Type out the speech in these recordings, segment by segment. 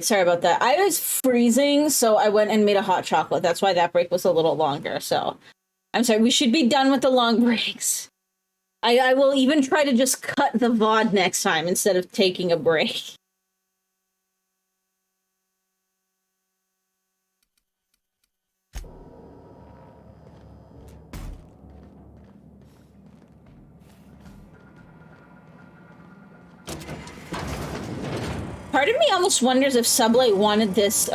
Sorry about that. I was freezing, so I went and made a hot chocolate. That's why that break was a little longer. So I'm sorry. We should be done with the long breaks. I will even try to just cut the VOD next time instead of taking a break. Part of me almost wonders if Sublight wanted this,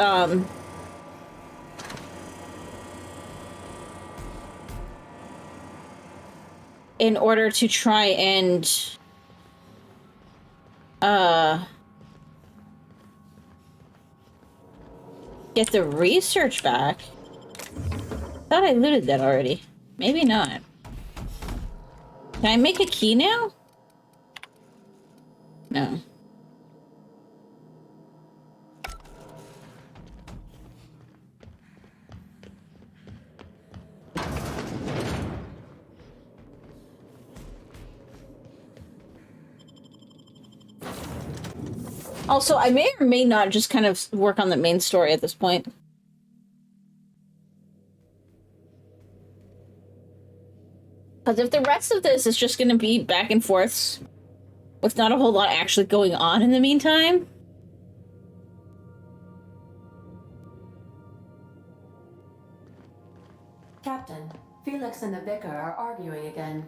in order to try and, get the research back. Thought I looted that already. Maybe not. Can I make a key now? No. Also, I may or may not just kind of work on the main story at this point. Because if the rest of this is just going to be back and forths with not a whole lot actually going on in the meantime... Captain, Felix and the Vicar are arguing again.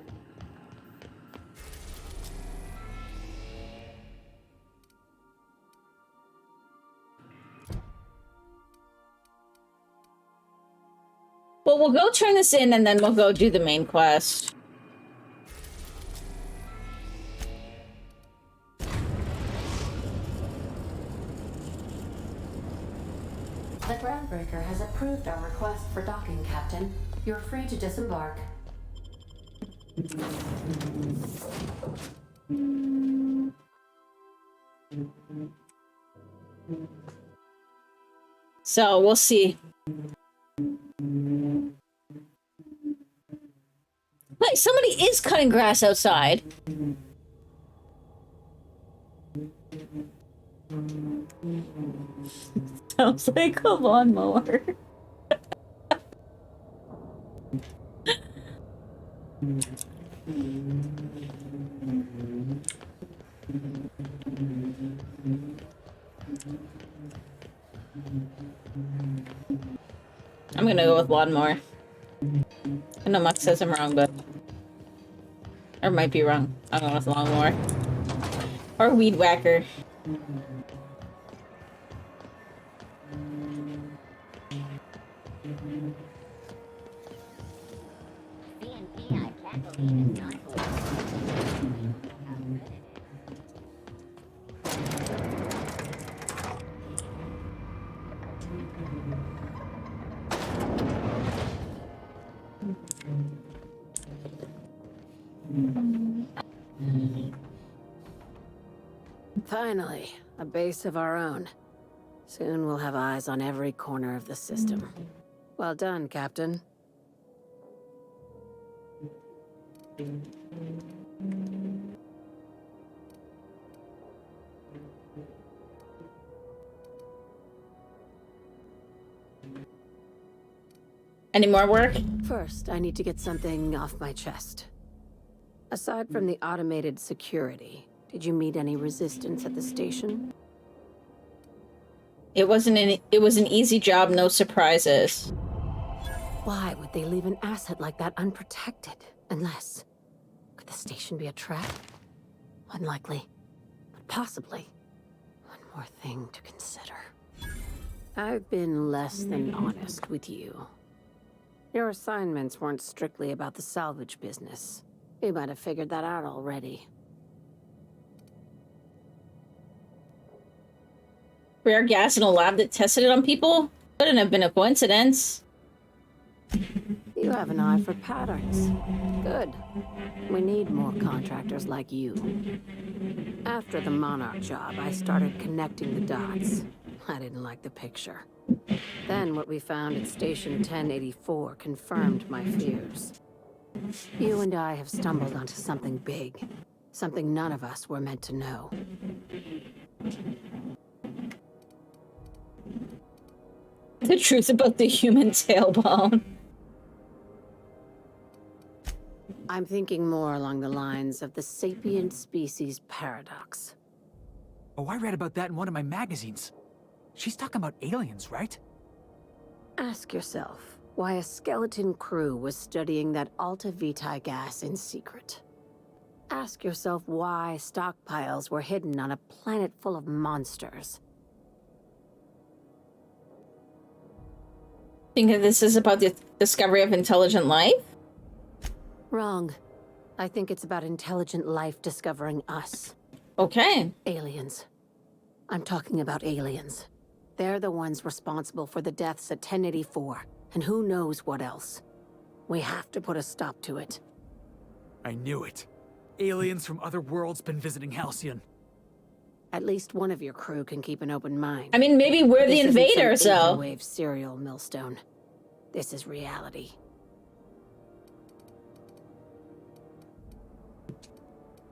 Well, we'll go turn this in and then we'll go do the main quest. The Groundbreaker has approved our request for docking, Captain. You're free to disembark. So, we'll see. Wait, somebody is cutting grass outside. Sounds like a lawnmower. I'm gonna go with lawnmower. I know Muck says I'm wrong, but... Or might be wrong. I'm going with lawnmower. Or weed whacker. Finally, a base of our own. Soon we'll have eyes on every corner of the system. Well done, Captain. Any more work? First, I need to get something off my chest. Aside from the automated security, did you meet any resistance at the station? It was an easy job, no surprises. Why would they leave an asset like that unprotected? Unless... Could the station be a trap? Unlikely. But possibly. One more thing to consider. I've been less than honest with you. Your assignments weren't strictly about the salvage business. You might have figured that out already. Rare gas in a lab that tested it on people? Couldn't have been a coincidence. You have an eye for patterns. Good. We need more contractors like you. After the Monarch job, I started connecting the dots. I didn't like the picture. Then what we found at Station 1084 confirmed my fears. You and I have stumbled onto something big. Something none of us were meant to know. The truth about the human tailbone. I'm thinking more along the lines of the sapient species paradox. Oh, I read about that in one of my magazines. She's talking about aliens, right? Ask yourself why a skeleton crew was studying that Alta Vitae gas in secret. Ask yourself why stockpiles were hidden on a planet full of monsters. Think that this is about the discovery of intelligent life? Wrong. I think it's about intelligent life discovering us. Okay. Aliens. I'm talking about aliens. They're the ones responsible for the deaths at 1084, and who knows what else. We have to put a stop to it. I knew it. Aliens from other worlds been visiting Halcyon. At least one of your crew can keep an open mind. I mean, maybe we're the This isn't invaders, some though. wave serial millstone. This is reality.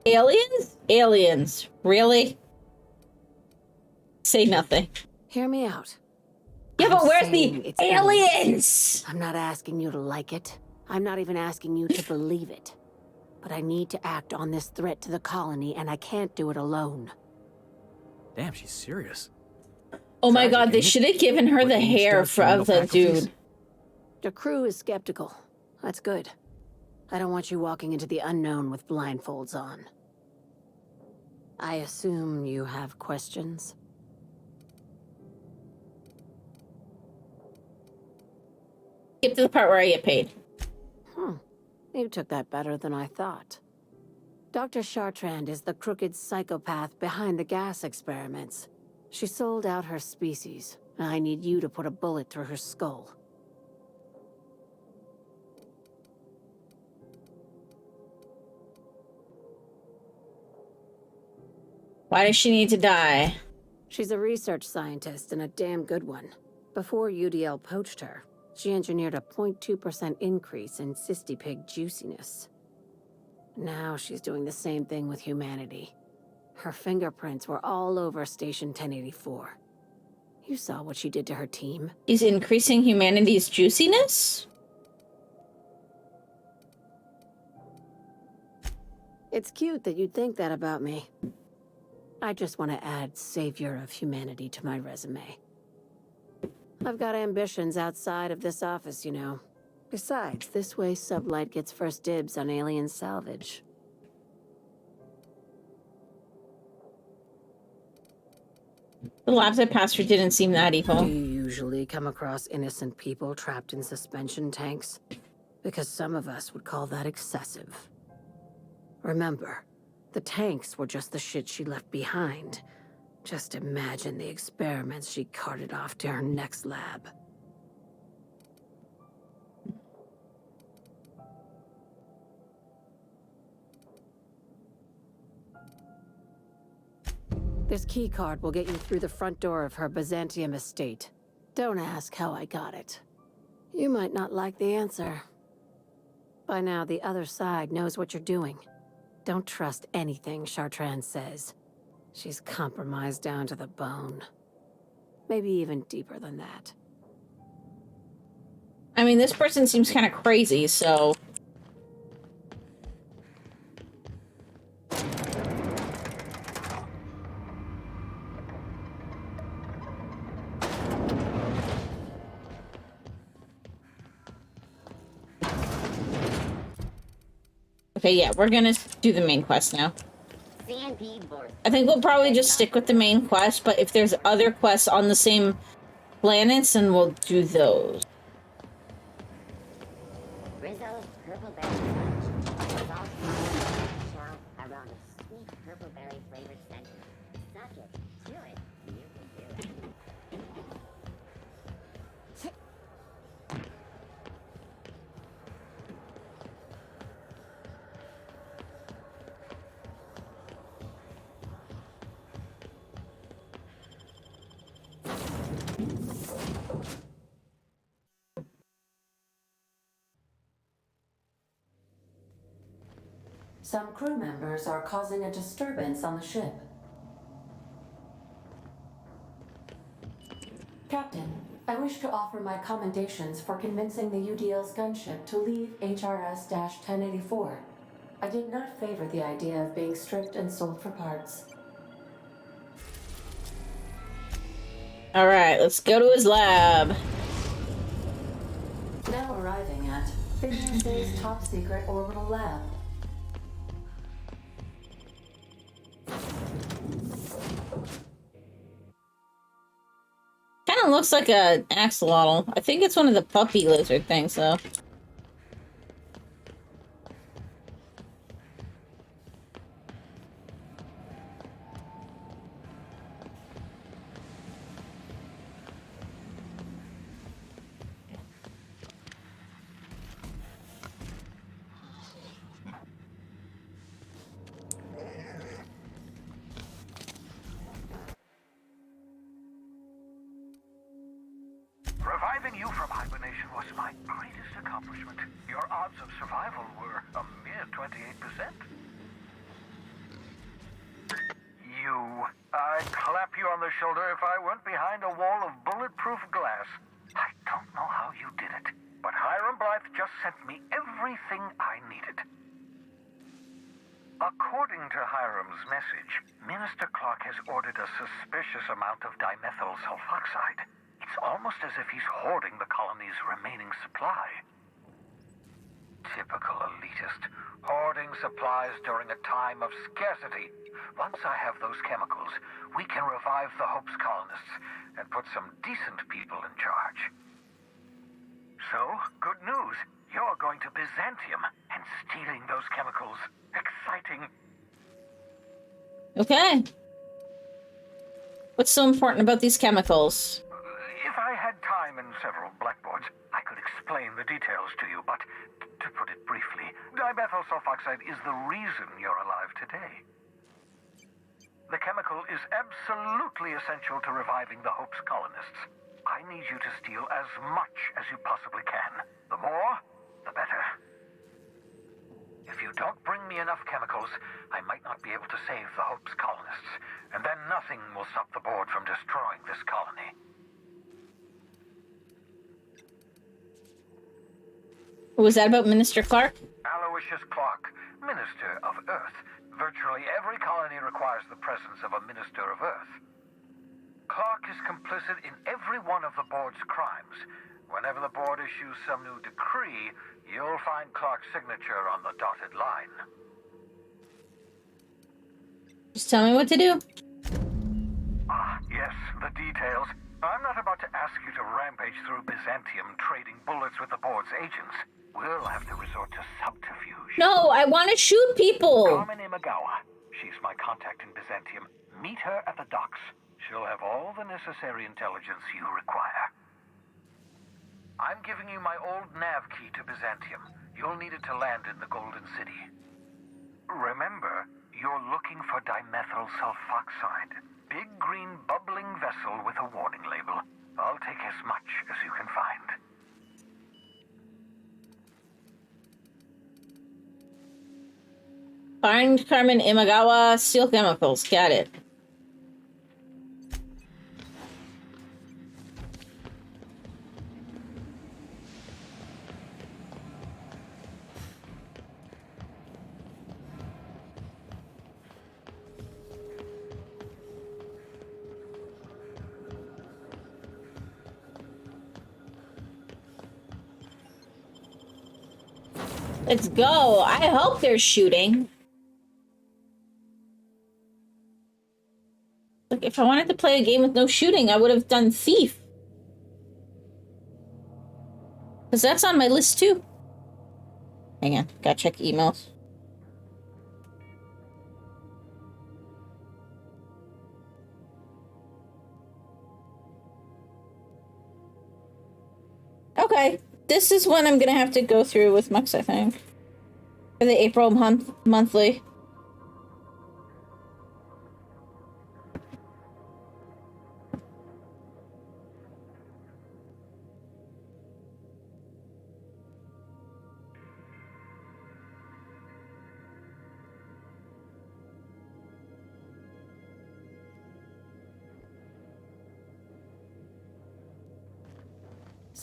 Aliens? Aliens. Really? Say nothing. Hear me out. Yeah, but I'm where's saying the it's aliens? I'm not asking you to like it. I'm not even asking you to believe it. But I need to act on this threat to the colony, and I can't do it alone. Damn, she's serious. Oh my Tragic, god, they ain't it? should have given her What the age hair does for, mental of the faculties? dude. The crew is skeptical. That's good. I don't want you walking into the unknown with blindfolds on. I assume you have questions? Skip to the part where I get paid. You took that better than I thought. Dr. Chartrand is the crooked psychopath behind the gas experiments. She sold out her species. I need you to put a bullet through her skull. Why does she need to die? She's a research scientist and a damn good one. Before UDL poached her, she engineered a 0.2% increase in cystipig juiciness. Now she's doing the same thing with humanity. Her fingerprints were all over Station 1084. You saw what she did to her team. He's increasing humanity's juiciness? It's cute that you'd think that about me. I just want to add savior of humanity to my resume. I've got ambitions outside of this office, you know. Besides, this way Sublight gets first dibs on alien salvage. The labs I passed through didn't seem that Do evil. you usually come across innocent people trapped in suspension tanks? Because some of us would call that excessive. Remember, the tanks were just the shit she left behind. Just imagine the experiments she carted off to her next lab. This keycard will get you through the front door of her Byzantium estate. Don't ask how I got it. You might not like the answer. By now, the other side knows what you're doing. Don't trust anything Chartrand says. She's compromised down to the bone. Maybe even deeper than that. I mean, this person seems kind of crazy, so... Okay, yeah, we're gonna do the main quest now. I think we'll probably just stick with the main quest, but if there's other quests on the same planets, then we'll do those. Rizzo's purple berry punch. Salt shell around a sweet purple berry flavored center. Suck it, chew it, you can do it. Some crew members are causing a disturbance on the ship. Captain, I wish to offer my commendations for convincing the UDL's gunship to leave HRS-1084. I did not favor the idea of being stripped and sold for parts. All right, let's go to his lab. Now arriving at Fidge's top secret orbital lab. Kind of looks like a axolotl. I think it's one of the puppy lizard things, though. Reviving you from hibernation was my greatest accomplishment. Your odds of survival were a mere 28%. I'd clap you on the shoulder if I weren't behind a wall of bulletproof glass. I don't know how you did it, but Hiram Blythe just sent me everything I needed. According to Hiram's message, Minister Clark has ordered a suspicious amount of dimethyl sulfoxide. It's almost as if he's hoarding the colony's remaining supply. Typical elitist, hoarding supplies during a time of scarcity. Once I have those chemicals, we can revive the Hope's colonists and put some decent people in charge. So, good news. You're going to Byzantium and stealing those chemicals. Exciting. Okay. What's so important about these chemicals? If I had time and several blackboards, I could explain the details to you, but to put it briefly, dimethyl sulfoxide is the reason you're alive today. The chemical is absolutely essential to reviving the Hope's colonists. I need you to steal as much as you possibly can. The more, the better. If you don't bring me enough chemicals, I might not be able to save the Hope's colonists, and then nothing will stop the board from destroying this colony. Was that about Minister Clark? Aloysius Clark, Minister of Earth. Virtually every colony requires the presence of a Minister of Earth. Clark is complicit in every one of the board's crimes. Whenever the board issues some new decree, you'll find Clark's signature on the dotted line. Just tell me what to do. Ah, yes, the details. I'm not about to ask you to rampage through Byzantium trading bullets with the board's agents. We'll have to resort to subterfuge. No, I want to shoot people. Carmen Imagawa. She's my contact in Byzantium. Meet her at the docks. She'll have all the necessary intelligence you require. I'm giving you my old nav key to Byzantium. You'll need it to land in the Golden City. Remember, you're looking for dimethyl sulfoxide. Big green bubbling vessel with a warning label. I'll take as much as you can find. Find Carmen Imagawa, steal chemicals. Got it. Let's go. I hope they're shooting. Look, if I wanted to play a game with no shooting, I would have done Thief. Because that's on my list too. Hang on, gotta check emails. Okay, this is one I'm gonna have to go through with Mux, I think. For the April monthly.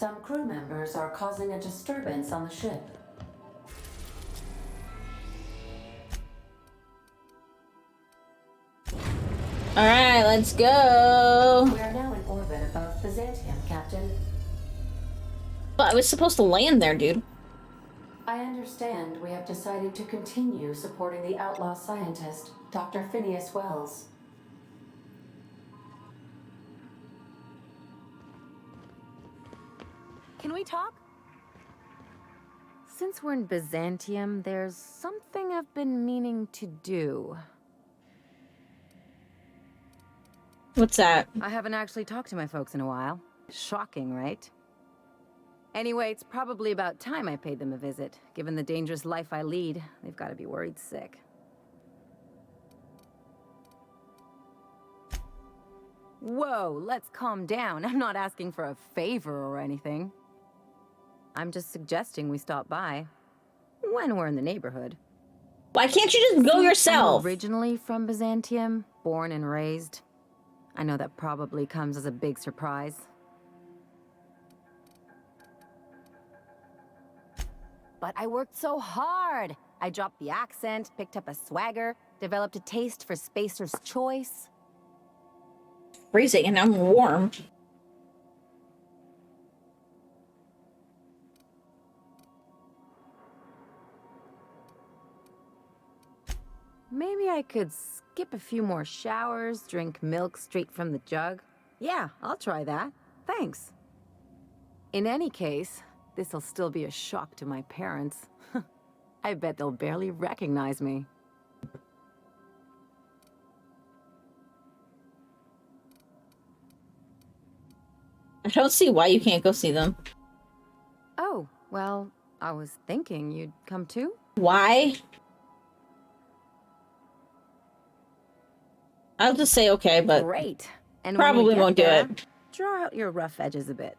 Some crew members are causing a disturbance on the ship. Alright, let's go. We are now in orbit above Byzantium, Captain. But I was supposed to land there, dude. I understand we have decided to continue supporting the outlaw scientist, Dr. Phineas Wells. Can we talk? Since we're in Byzantium, there's something I've been meaning to do. What's that? I haven't actually talked to my folks in a while. Shocking, right? Anyway, it's probably about time I paid them a visit. Given the dangerous life I lead, they've got to be worried sick. Whoa, let's calm down. I'm not asking for a favor or anything. I'm just suggesting we stop by when we're in the neighborhood. Why can't you just go yourself? I'm originally from Byzantium, born and raised. I know that probably comes as a big surprise. But I worked so hard. I dropped the accent, picked up a swagger, developed a taste for Spacer's Choice. Freezing and I'm warm. Maybe I could skip a few more showers, drink milk straight from the jug. Yeah, I'll try that. Thanks. In any case, this'll still be a shock to my parents. I bet they'll barely recognize me. I don't see why you can't go see them. Oh, well, I was thinking you'd come too? Why? I'll just say okay, but Great. And probably when we get won't do there, it. Draw out your rough edges a bit.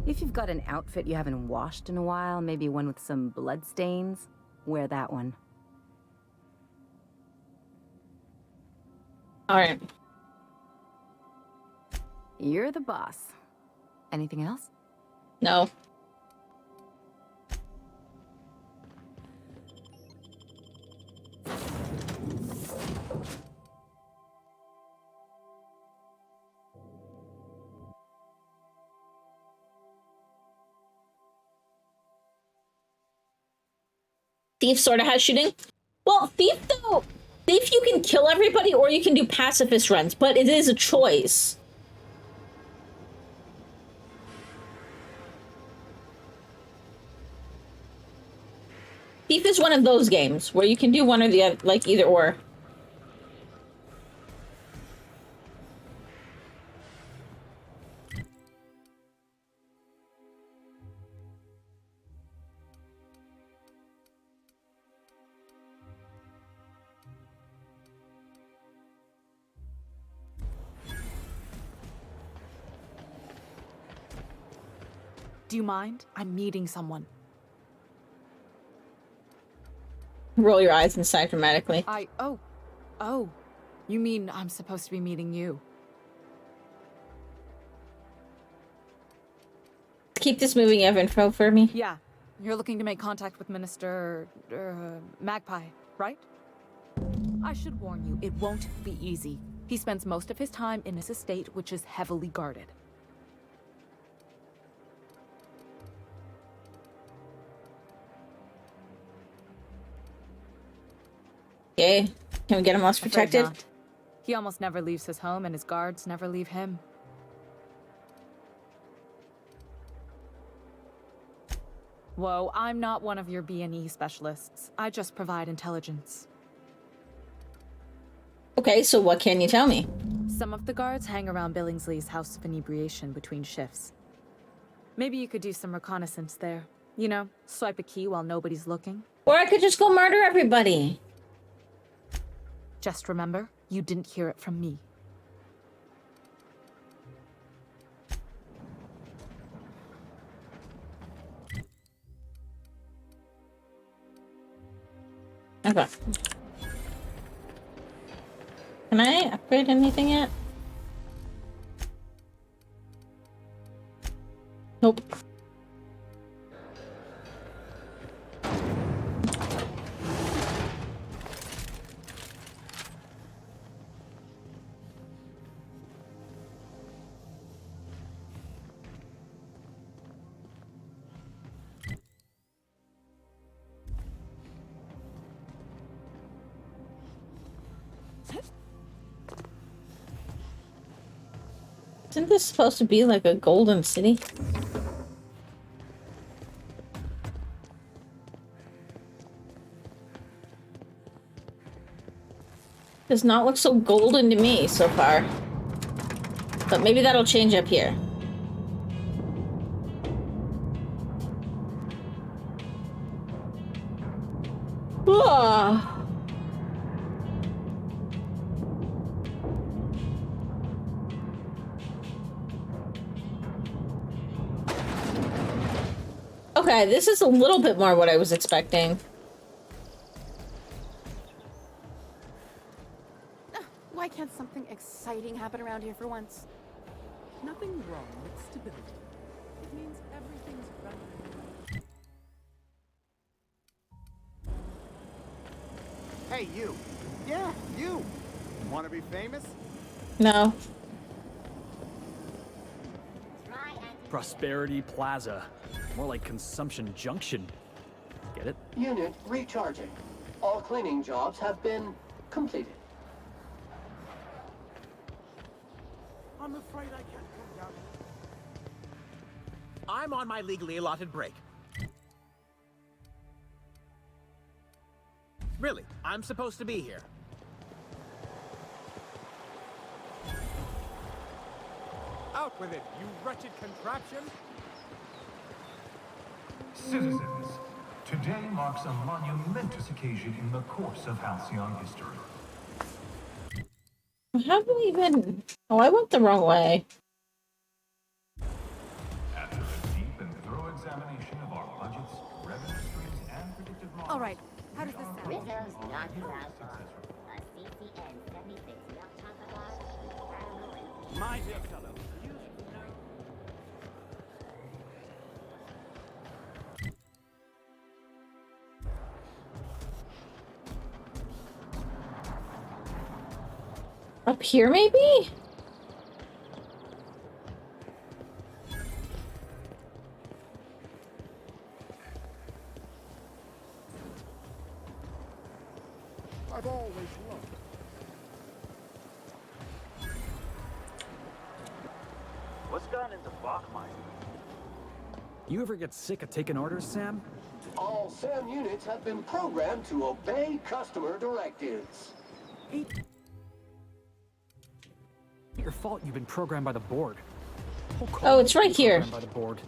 If you've got an outfit you haven't washed in a while, maybe one with some blood stains, wear that one. Alright. You're the boss. Anything else? No. Thief sort of has shooting. Well, Thief though, Thief you can kill everybody or you can do pacifist runs, but it is a choice. Thief is one of those games where you can do one or the other, like either or. Do you mind? I'm meeting someone. Roll your eyes and sigh dramatically. Oh. You mean I'm supposed to be meeting you? Keep this moving, you have info for me? Yeah. You're looking to make contact with Minister... Magpie, right? I should warn you, it won't be easy. He spends most of his time in his estate, which is heavily guarded. Okay. Can we get him less Afraid protected? not. He almost never leaves his home, and his guards never leave him. Whoa, I'm not one of your B&E specialists. I just provide intelligence. Okay, so what can you tell me? Some of the guards hang around Billingsley's House of Inebriation between shifts. Maybe you could do some reconnaissance there. You know, swipe a key while nobody's looking. Or I could just go murder everybody. Just remember, you didn't hear it from me. Okay. Can I upgrade anything yet? Nope. Isn't this supposed to be like a golden city? Does not look so golden to me so far. But maybe that'll change up here. Ah. Okay, this is a little bit more what I was expecting. Why can't something exciting happen around here for once? Nothing wrong with stability. It means everything's running. Hey, you. Yeah, you. Want to be famous? No. Prosperity Plaza. More like Consumption Junction. Get it? Unit recharging. All cleaning jobs have been completed. I'm afraid I can't come down. I'm on my legally allotted break. Really, I'm supposed to be here. Out with it, you wretched contraption! Citizens, today marks a monumentous occasion in the course of Halcyon history. How do we even... Oh, I went the wrong way. After a deep and thorough examination of our budgets, revenue streams, and predictive models... Alright, how does this sound? Rizzo's Not Proud Bar. A CCN 76 milk chocolate bar. My dear fellow, you know... Up here, maybe? I've always loved. What's gone into Bach mine? You ever get sick of taking orders, Sam? All SAM units have been programmed to obey customer directives. Your fault you've been programmed by the board. Oh, it's right here. By the board.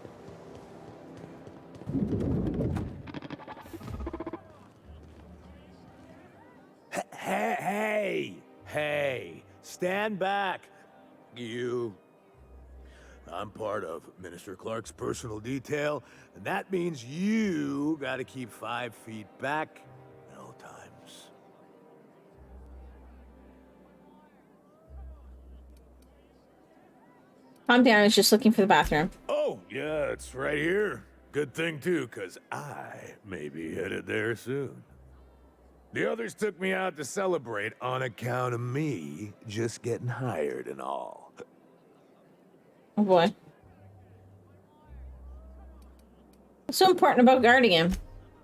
Hey, stand back, you. I'm part of Minister Clark's personal detail, and that means you gotta keep 5 feet back at all times. Calm down, I was just looking for the bathroom. Oh, yeah, it's right here. Good thing, too, because I may be headed there soon. The others took me out to celebrate on account of me just getting hired and all. Oh boy. What's so important about guarding him?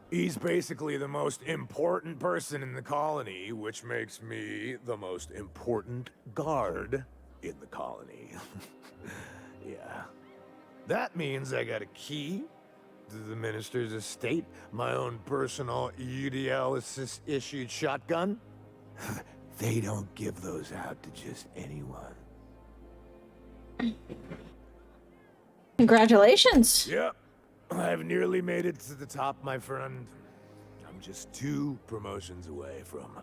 He's basically the most important person in the colony, which makes me the most important guard in the colony. Yeah. That means I got a key to the minister's estate, my own personal UDL-issued shotgun. They don't give those out to just anyone. Congratulations. Yep. I've nearly made it to the top, my friend. I'm just 2 promotions away from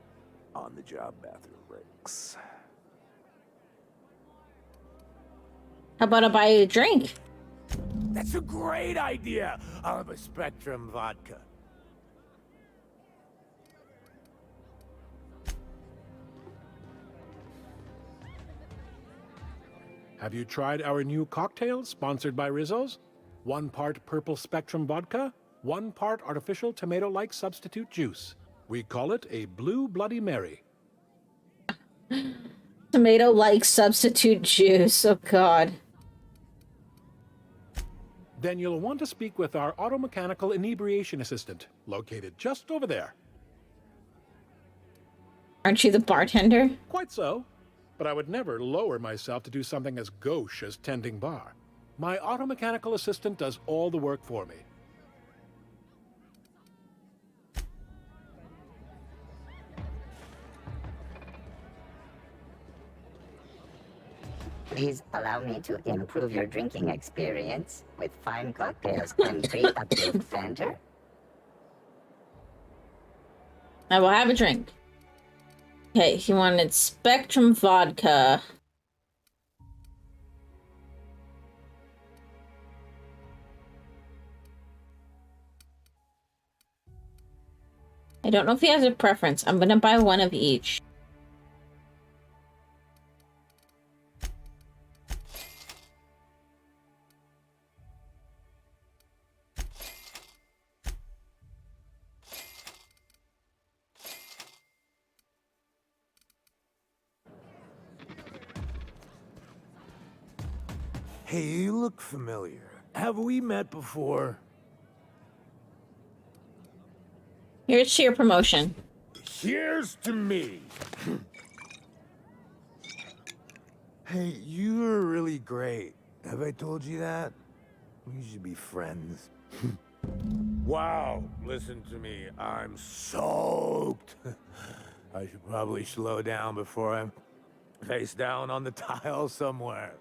on-the-job bathroom breaks. How about I buy you a drink? That's a great idea! I'll have a Spectrum vodka. Have you tried our new cocktail sponsored by Rizzo's? 1 part purple spectrum vodka, 1 part artificial tomato-like substitute juice. We call it a Blue Bloody Mary. Tomato-like substitute juice. Oh, God. Then you'll want to speak with our automechanical inebriation assistant, located just over there. Aren't you the bartender? Quite so. But I would never lower myself to do something as gauche as tending bar. My automechanical assistant does all the work for me. Please allow me to improve your drinking experience with fine cocktails and pre-approved Fanta. I will have a drink. Okay, he wanted Spectrum vodka. I don't know if he has a preference. I'm gonna buy one of each. Hey, you look familiar. Have we met before? Here's to your promotion. Here's to me. Hey, you are really great. Have I told you that? We should be friends. Wow, listen to me. I'm soaked. I should probably slow down before I'm face down on the tile somewhere.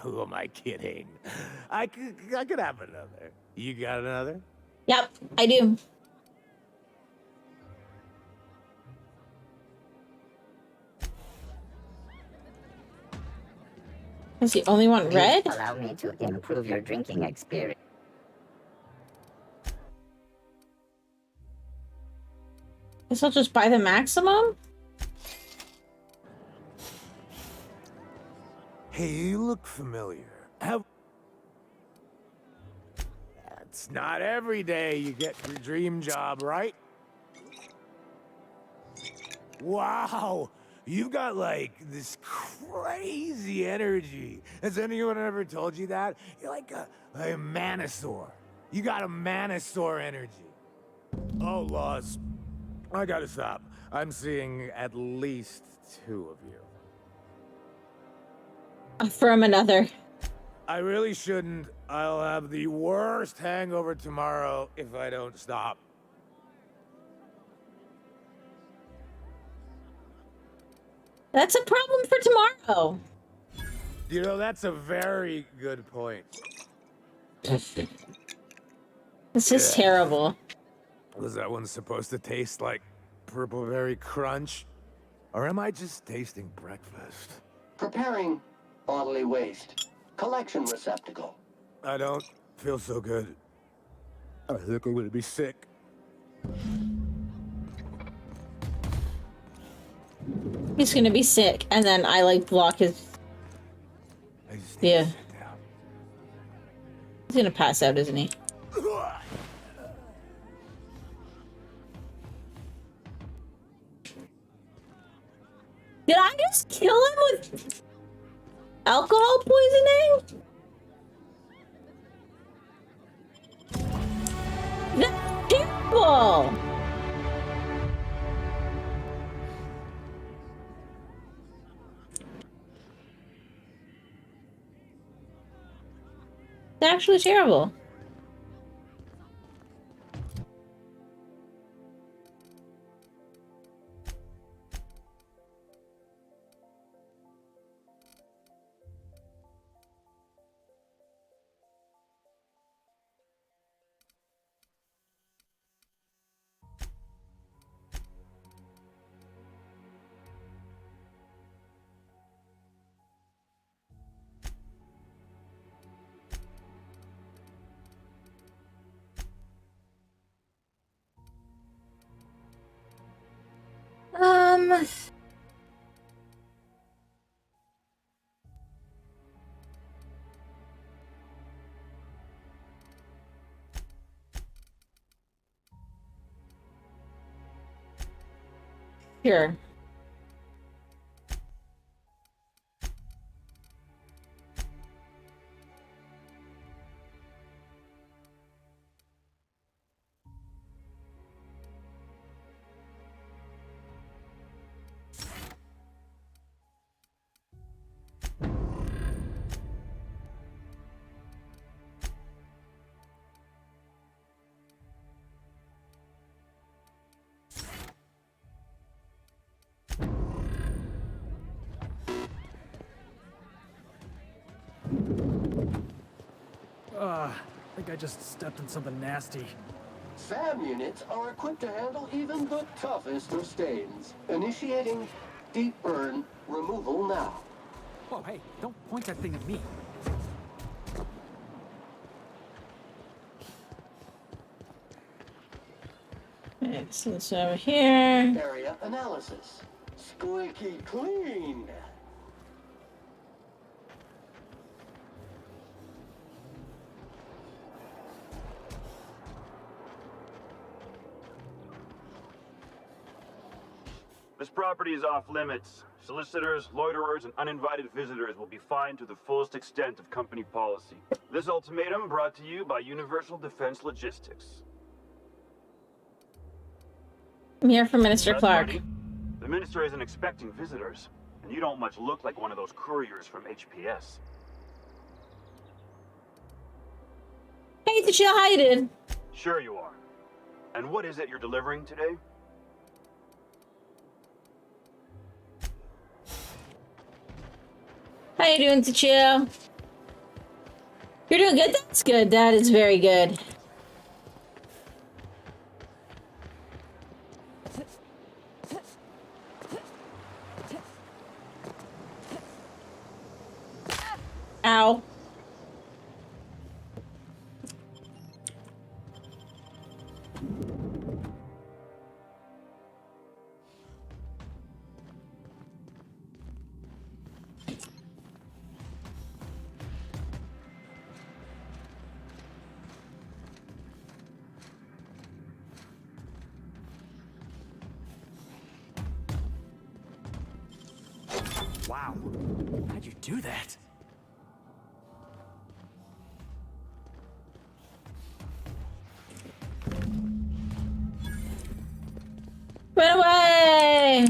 Who am I kidding? I could have another. You got another? Yep, I do. Does he only want red? Please allow me to improve your drinking experience. Guess I'll just buy the maximum? Hey, you look familiar. It's not every day you get your dream job, right? Wow, you've got like this crazy energy. Has anyone ever told you that? You're like a Manosaur. You got a Manosaur energy. Oh, Laws, I gotta stop. I'm seeing at least 2 of you. Affirm another. I really shouldn't. I'll have the worst hangover tomorrow if I don't stop. That's a problem for tomorrow. You know, that's a very good point. This is terrible. Was that one supposed to taste like Purple Berry Crunch? Or am I just tasting breakfast? Preparing bodily waste. Collection receptacle. I don't feel so good. I think I'm gonna be sick. He's gonna be sick, and then I like block his. Yeah. He's gonna pass out, isn't he? Did I just kill him with alcohol poisoning? That's terrible! It's actually terrible. Sure. I think I just stepped in something nasty. SAM units are equipped to handle even the toughest of stains. Initiating deep burn removal now. Whoa, hey, don't point that thing at me. Okay, so it's over here. Area analysis. Squeaky clean. This property is off limits. Solicitors, loiterers, and uninvited visitors will be fined to the fullest extent of company policy. This ultimatum brought to you by Universal Defense Logistics. I'm here for Minister That's Clark. funny. The minister isn't expecting visitors, and you don't much look like one of those couriers from HPS. Hey, T'Challa, how you doing? Sure you are. And what is it you're delivering today? How you doing, T'Challa? You're doing good? That's good. That is very good. Ow. Wow. How'd you do that? Run away!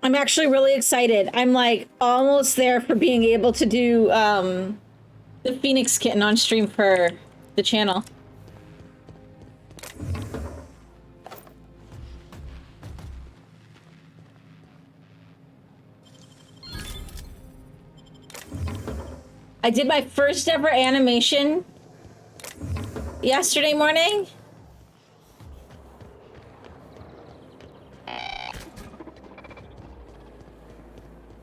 I'm actually really excited. I'm like almost there for being able to do the Phoenix Kitten on stream for the channel. I did my first ever animation yesterday morning.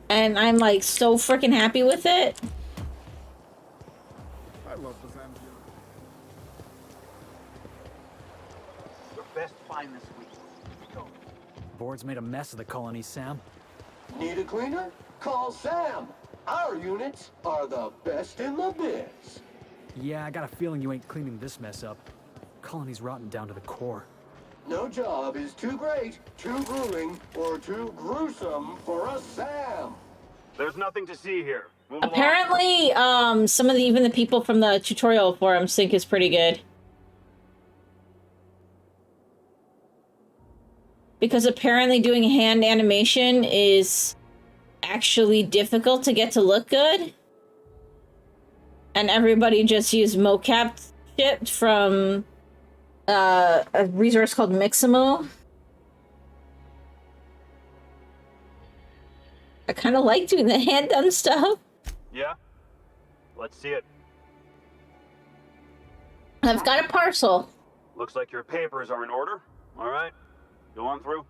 And I'm like so freaking happy with it. I love the Zambia. Your best find this week. Go. Board's made a mess of the colony, Sam. Need a cleaner? Call Sam. Our units are the best in the biz. Yeah, I got a feeling you ain't cleaning this mess up. Colony's rotten down to the core. No job is too great, too grueling, or too gruesome for a Sam. There's nothing to see here. Move along. Apparently, some of the even the people from the tutorial forums think it's pretty good. Because apparently doing hand animation is actually difficult to get to look good. And everybody just used mocap shit from a resource called Mixamo. I kind of like doing the hand done stuff. Yeah? Let's see it. I've got a parcel. Looks like your papers are in order. All right. Go on through.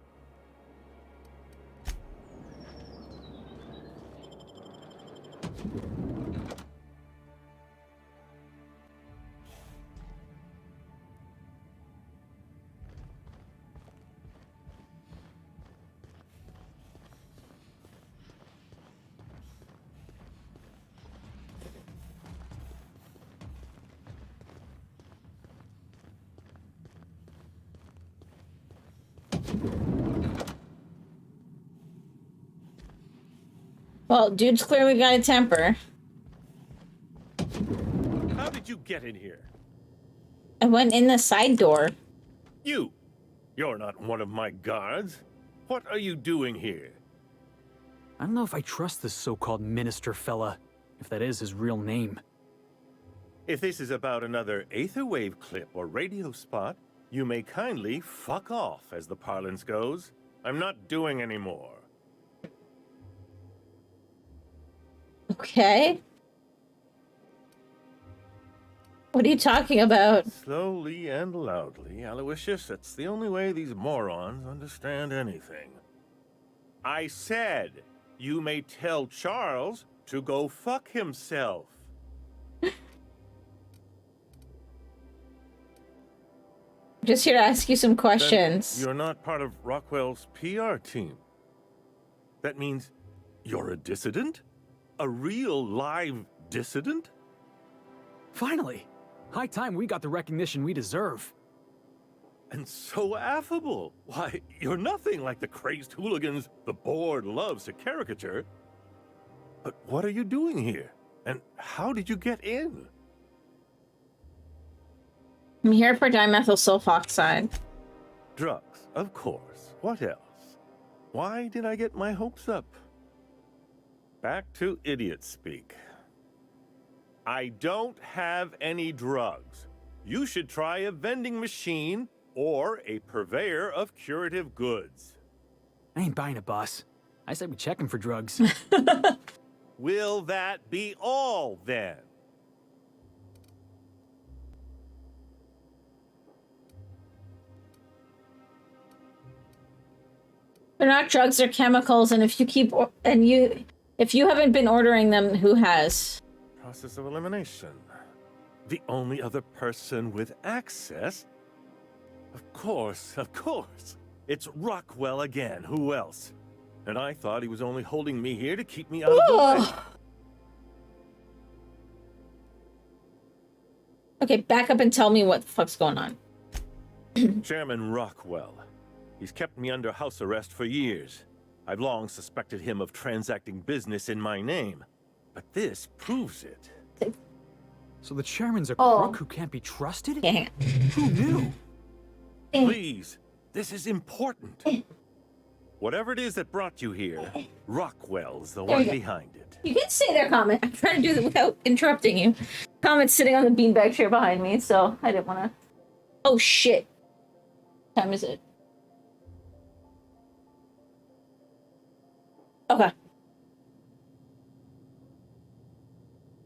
Well, dude's clearly got a temper. How did you get in here? I went in the side door. You're not one of my guards. What are you doing here? I don't know if I trust this so-called minister fella, if that is his real name. If this is about another Aetherwave clip or radio spot, you may kindly fuck off, as the parlance goes. I'm not doing any more. Okay. What are you talking about? Slowly and loudly, Aloysius, that's the only way these morons understand anything. I said, you may tell Charles to go fuck himself. Just here to ask you some questions. Then you're not part of Rockwell's PR team. That means you're a dissident? A real live dissident? Finally! High time we got the recognition we deserve. And so affable. Why, you're nothing like the crazed hooligans the board loves to caricature. But what are you doing here? And how did you get in? I'm here for dimethyl sulfoxide. Drugs, of course. What else? Why did I get my hopes up? Back to idiot speak. I don't have any drugs. You should try a vending machine or a purveyor of curative goods. I ain't buying it, boss. I said we check him for drugs. Will that be all, then? They're not drugs, they're chemicals, and if you haven't been ordering them, who has? Process of elimination. The only other person with access? Of course. It's Rockwell again. Who else? And I thought he was only holding me here to keep me out of the way. Okay, back up and tell me what the fuck's going on. Chairman Rockwell. He's kept me under house arrest for years. I've long suspected him of transacting business in my name. But this proves it. So the chairman's a crook who can't be trusted? Yeah. Who knew? Please, this is important. Whatever it is that brought you here, Rockwell's the one behind it. You can say their comment. I'm trying to do that without interrupting you. Comment's sitting on the beanbag chair behind me, so I didn't want to... Oh, shit. What time is it? Okay.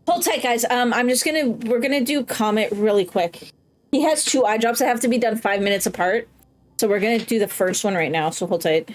Hold tight, guys. We're gonna do Comet really quick. He has 2 eye drops that have to be done 5 minutes apart. So we're gonna do the first one right now, so hold tight.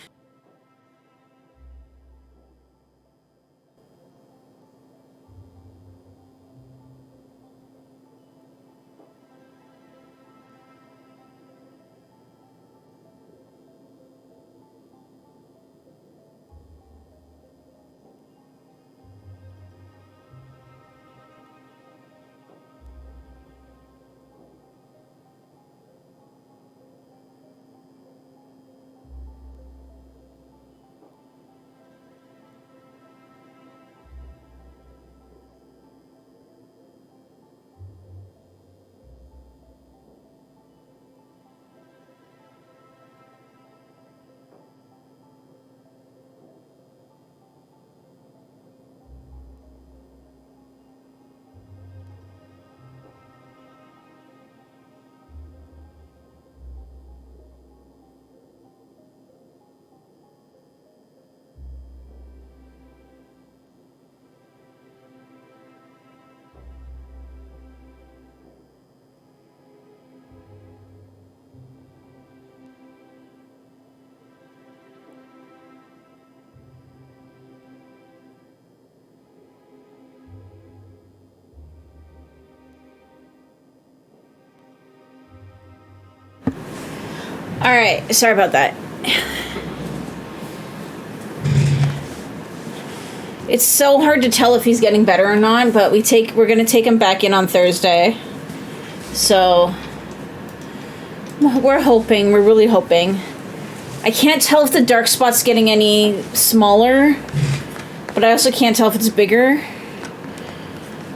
Alright, sorry about that. It's so hard to tell if he's getting better or not, but we're gonna take him back in on Thursday. So we're really hoping. I can't tell if the dark spot's getting any smaller, but I also can't tell if it's bigger.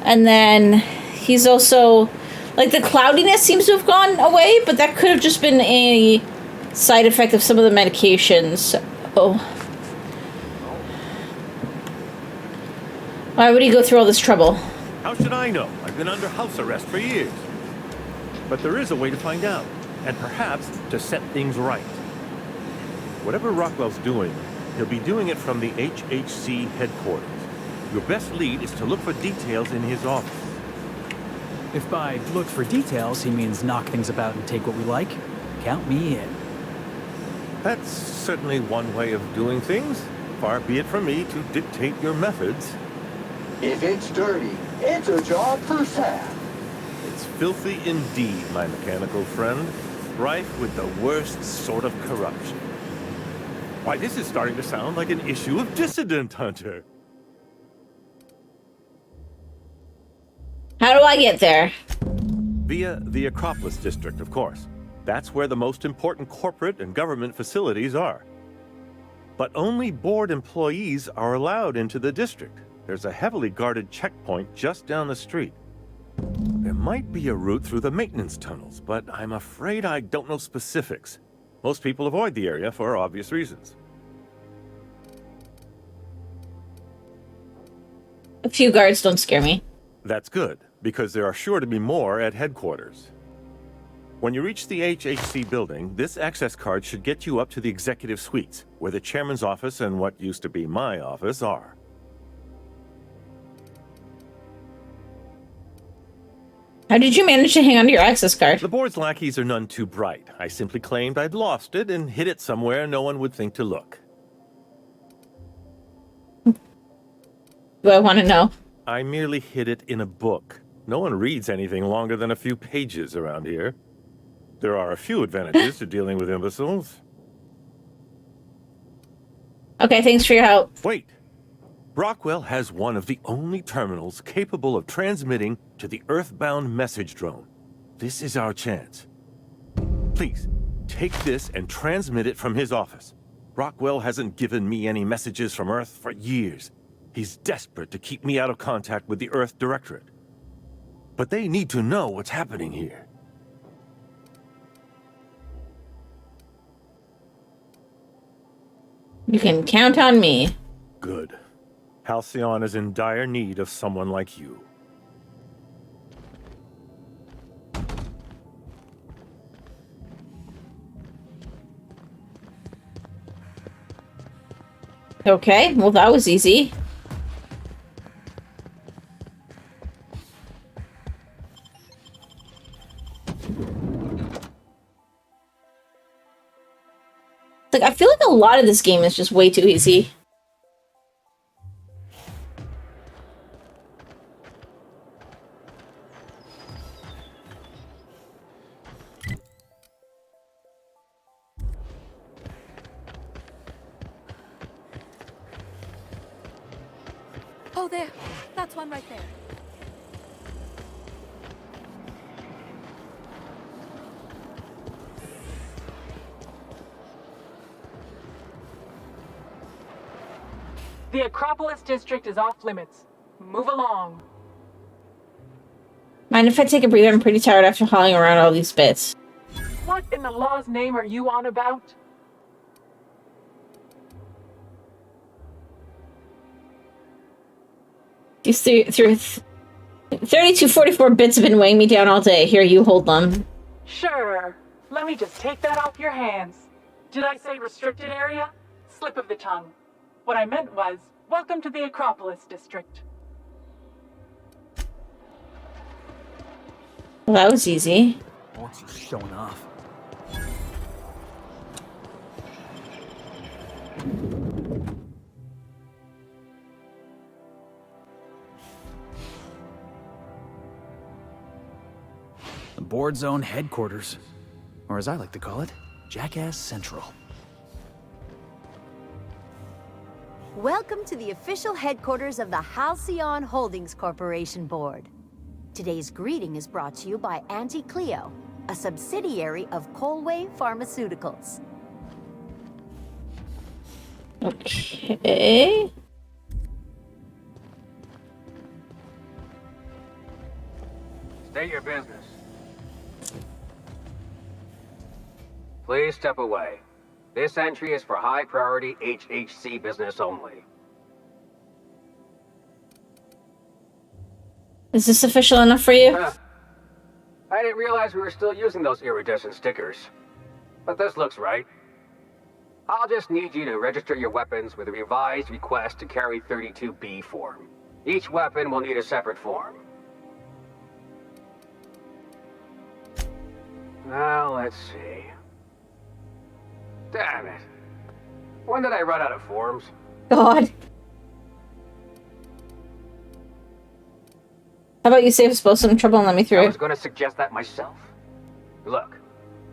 And then he's also, like, the cloudiness seems to have gone away, but that could have just been a side effect of some of the medications. Oh. Why would he go through all this trouble? How should I know? I've been under house arrest for years. But there is a way to find out, and perhaps to set things right. Whatever Rockwell's doing, he'll be doing it from the HHC headquarters. Your best lead is to look for details in his office. If by look for details he means knock things about and take what we like, count me in. That's certainly one way of doing things. Far be it from me to dictate your methods. If it's dirty, it's a job for Sam. It's filthy indeed, my mechanical friend. Rife with the worst sort of corruption. Why, this is starting to sound like an issue of Dissident Hunter. How do I get there? Via the Acropolis District, of course. That's where the most important corporate and government facilities are. But only board employees are allowed into the district. There's a heavily guarded checkpoint just down the street. There might be a route through the maintenance tunnels, but I'm afraid I don't know specifics. Most people avoid the area for obvious reasons. A few guards don't scare me. That's good, because there are sure to be more at headquarters. When you reach the HHC building, this access card should get you up to the executive suites, where the chairman's office and what used to be my office are. How did you manage to hang on to your access card? The board's lackeys are none too bright. I simply claimed I'd lost it and hid it somewhere no one would think to look. Do I want to know? I merely hid it in a book. No one reads anything longer than a few pages around here. There are a few advantages to dealing with imbeciles. Okay, thanks for your help. Wait. Rockwell has one of the only terminals capable of transmitting to the Earthbound message drone. This is our chance. Please, take this and transmit it from his office. Rockwell hasn't given me any messages from Earth for years. He's desperate to keep me out of contact with the Earth Directorate. But they need to know what's happening here. You can count on me. Good. Halcyon is in dire need of someone like you. Okay, well that was easy. Like, I feel like a lot of this game is just way too easy. Oh, there. That's one right there. The Acropolis District is off limits. Move along. Mind if I take a breather? I'm pretty tired after hauling around all these bits. What in the law's name are you on about? These 3244 bits have been weighing me down all day. Here, you hold them. Sure. Let me just take that off your hands. Did I say restricted area? Slip of the tongue. What I meant was, welcome to the Acropolis District. Well, that was easy. Once he's showing off. The board's own headquarters. Or as I like to call it, Jackass Central. Welcome to the official headquarters of the Halcyon Holdings Corporation Board. Today's greeting is brought to you by Auntie Cleo, a subsidiary of Colway Pharmaceuticals. Okay. State your business. Please step away. This entry is for high-priority HHC business only. Is this official enough for you? I didn't realize we were still using those iridescent stickers. But this looks right. I'll just need you to register your weapons with a revised request to carry 32B form. Each weapon will need a separate form. Now, let's see. Damn it. When did I run out of forms? God. How about you save us both some trouble and let me through? I was going to suggest that myself. Look,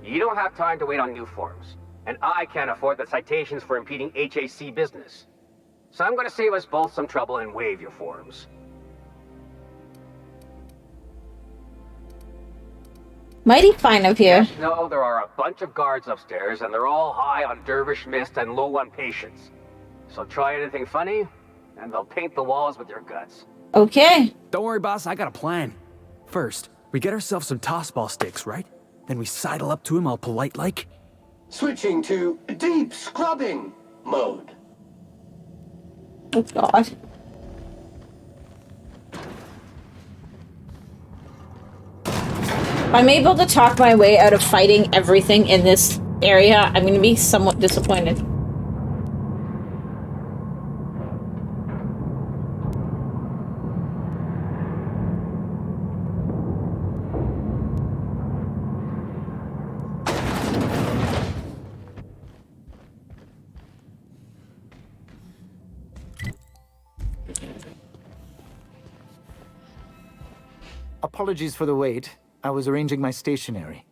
you don't have time to wait on new forms, and I can't afford the citations for impeding HAC business. So I'm going to save us both some trouble and waive your forms. Mighty fine of you. Just know there are a bunch of guards upstairs, and they're all high on dervish mist and low on patience. So try anything funny, and they'll paint the walls with your guts. Okay. Don't worry, boss. I got a plan. First, we get ourselves some tossball sticks, right? Then we sidle up to him all polite-like. Switching to deep scrubbing mode. Oh, God. If I'm able to talk my way out of fighting everything in this area, I'm going to be somewhat disappointed. Apologies for the wait. I was arranging my stationery.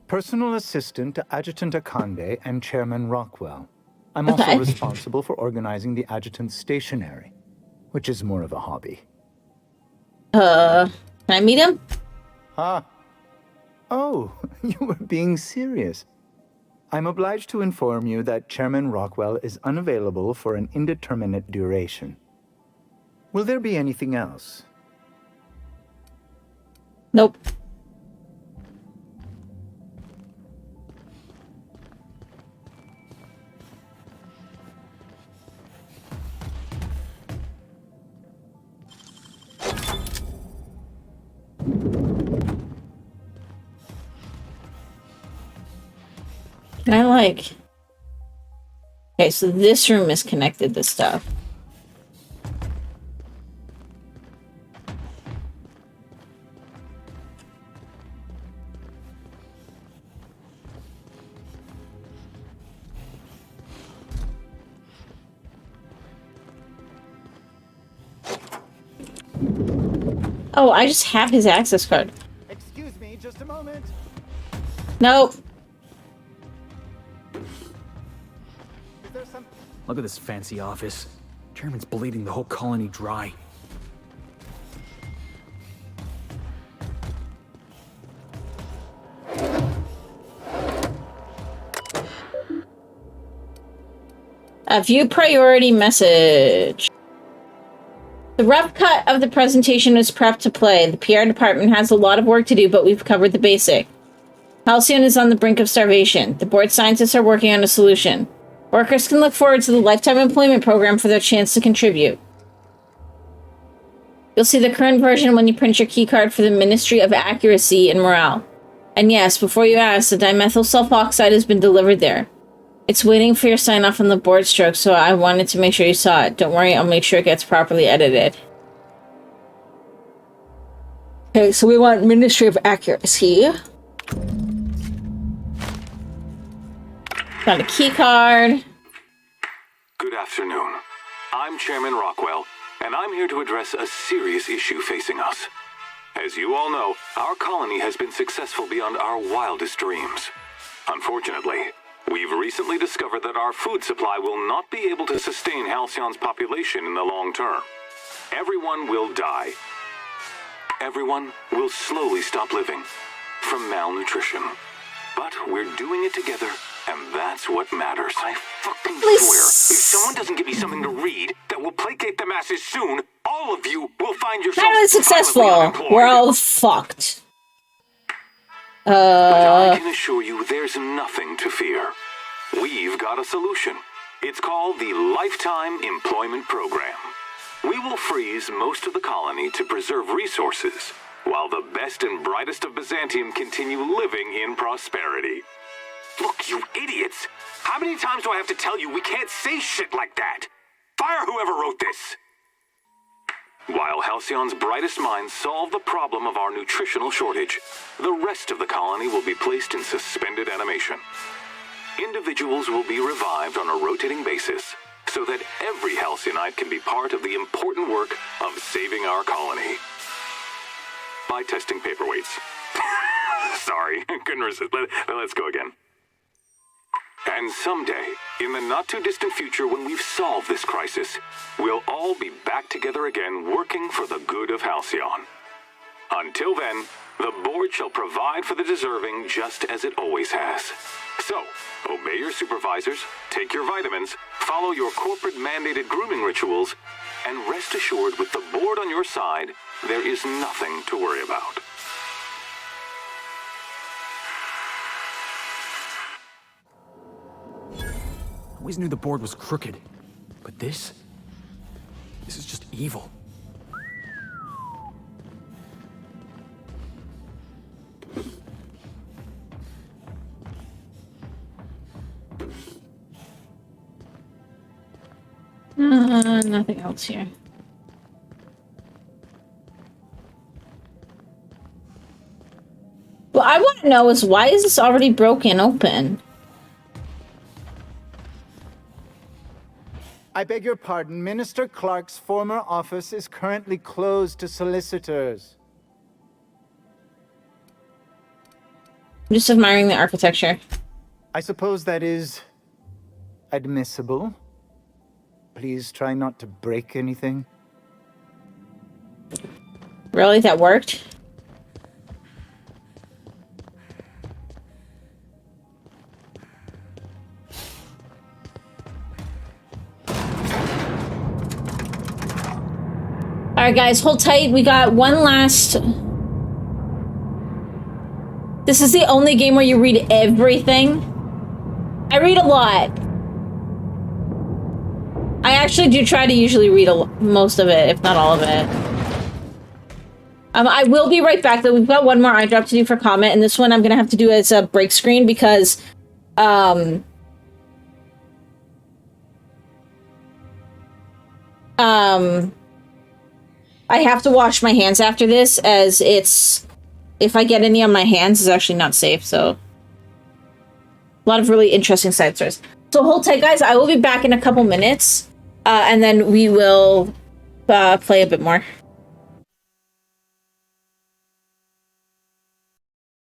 Personal assistant to Adjutant Akande and Chairman Rockwell. I'm also responsible for organizing the adjutant's stationery, which is more of a hobby. Can I meet him? Huh? Oh, you were being serious. I'm obliged to inform you that Chairman Rockwell is unavailable for an indeterminate duration. Will there be anything else? Nope. Can I like... Okay, so this room is connected to stuff. Oh, I just have his access card. Excuse me, just a moment. Nope. Is there some... Look at this fancy office. Chairman's bleeding the whole colony dry. A view priority message. The rough cut of the presentation is prepped to play. The PR department has a lot of work to do, but we've covered the basic. Halcyon is on the brink of starvation. The board scientists are working on a solution. Workers can look forward to the lifetime employment program for their chance to contribute. You'll see the current version when you print your keycard for the Ministry of Accuracy and Morale. And yes, before you ask, the dimethyl sulfoxide has been delivered there. It's waiting for your sign-off on the board stroke, so I wanted to make sure you saw it. Don't worry, I'll make sure it gets properly edited. Okay, so we want Ministry of Accuracy. Got a key card. Good afternoon. I'm Chairman Rockwell, and I'm here to address a serious issue facing us. As you all know, our colony has been successful beyond our wildest dreams. Unfortunately, we've recently discovered that our food supply will not be able to sustain Halcyon's population in the long term. Everyone will die. Everyone will slowly stop living from malnutrition. But we're doing it together, And that's what matters. I fucking Please. swear, if someone doesn't give me something to read that will placate the masses soon, all of you will find yourselves Highly successful. violently unemployed. We're all fucked. But I can assure you there's nothing to fear. We've got a solution. It's called the Lifetime Employment Program. We will freeze most of the colony to preserve resources, while the best and brightest of Byzantium continue living in prosperity. Look, you idiots! How many times do I have to tell you we can't say shit like that? Fire whoever wrote this! While Halcyon's brightest minds solve the problem of our nutritional shortage, the rest of the colony will be placed in suspended animation. Individuals will be revived on a rotating basis, so that every Halcyonite can be part of the important work of saving our colony. By testing paperweights. Sorry, couldn't resist. Let's go again. And someday, in the not-too-distant future when we've solved this crisis, we'll all be back together again working for the good of Halcyon. Until then, the board shall provide for the deserving just as it always has. So, obey your supervisors, take your vitamins, follow your corporate-mandated grooming rituals, and rest assured with the board on your side, there is nothing to worry about. I always knew the board was crooked, but this is just evil. Nothing else here. What I want to know is why is this already broken open? I beg your pardon. Minister Clark's former office is currently closed to solicitors. I'm just admiring the architecture. I suppose that is admissible. Please try not to break anything. Really? That worked? Alright guys, hold tight. We got one last... This is the only game where you read everything. I read a lot. I actually do try to usually read most of it, if not all of it. I will be right back though. We've got one more eye drop to do for comment, and this one I'm gonna have to do as a break screen because I have to wash my hands after this, as if I get any on my hands, it's actually not safe. So a lot of really interesting side stories. So hold tight, guys. I will be back in a couple minutes, and then we will play a bit more.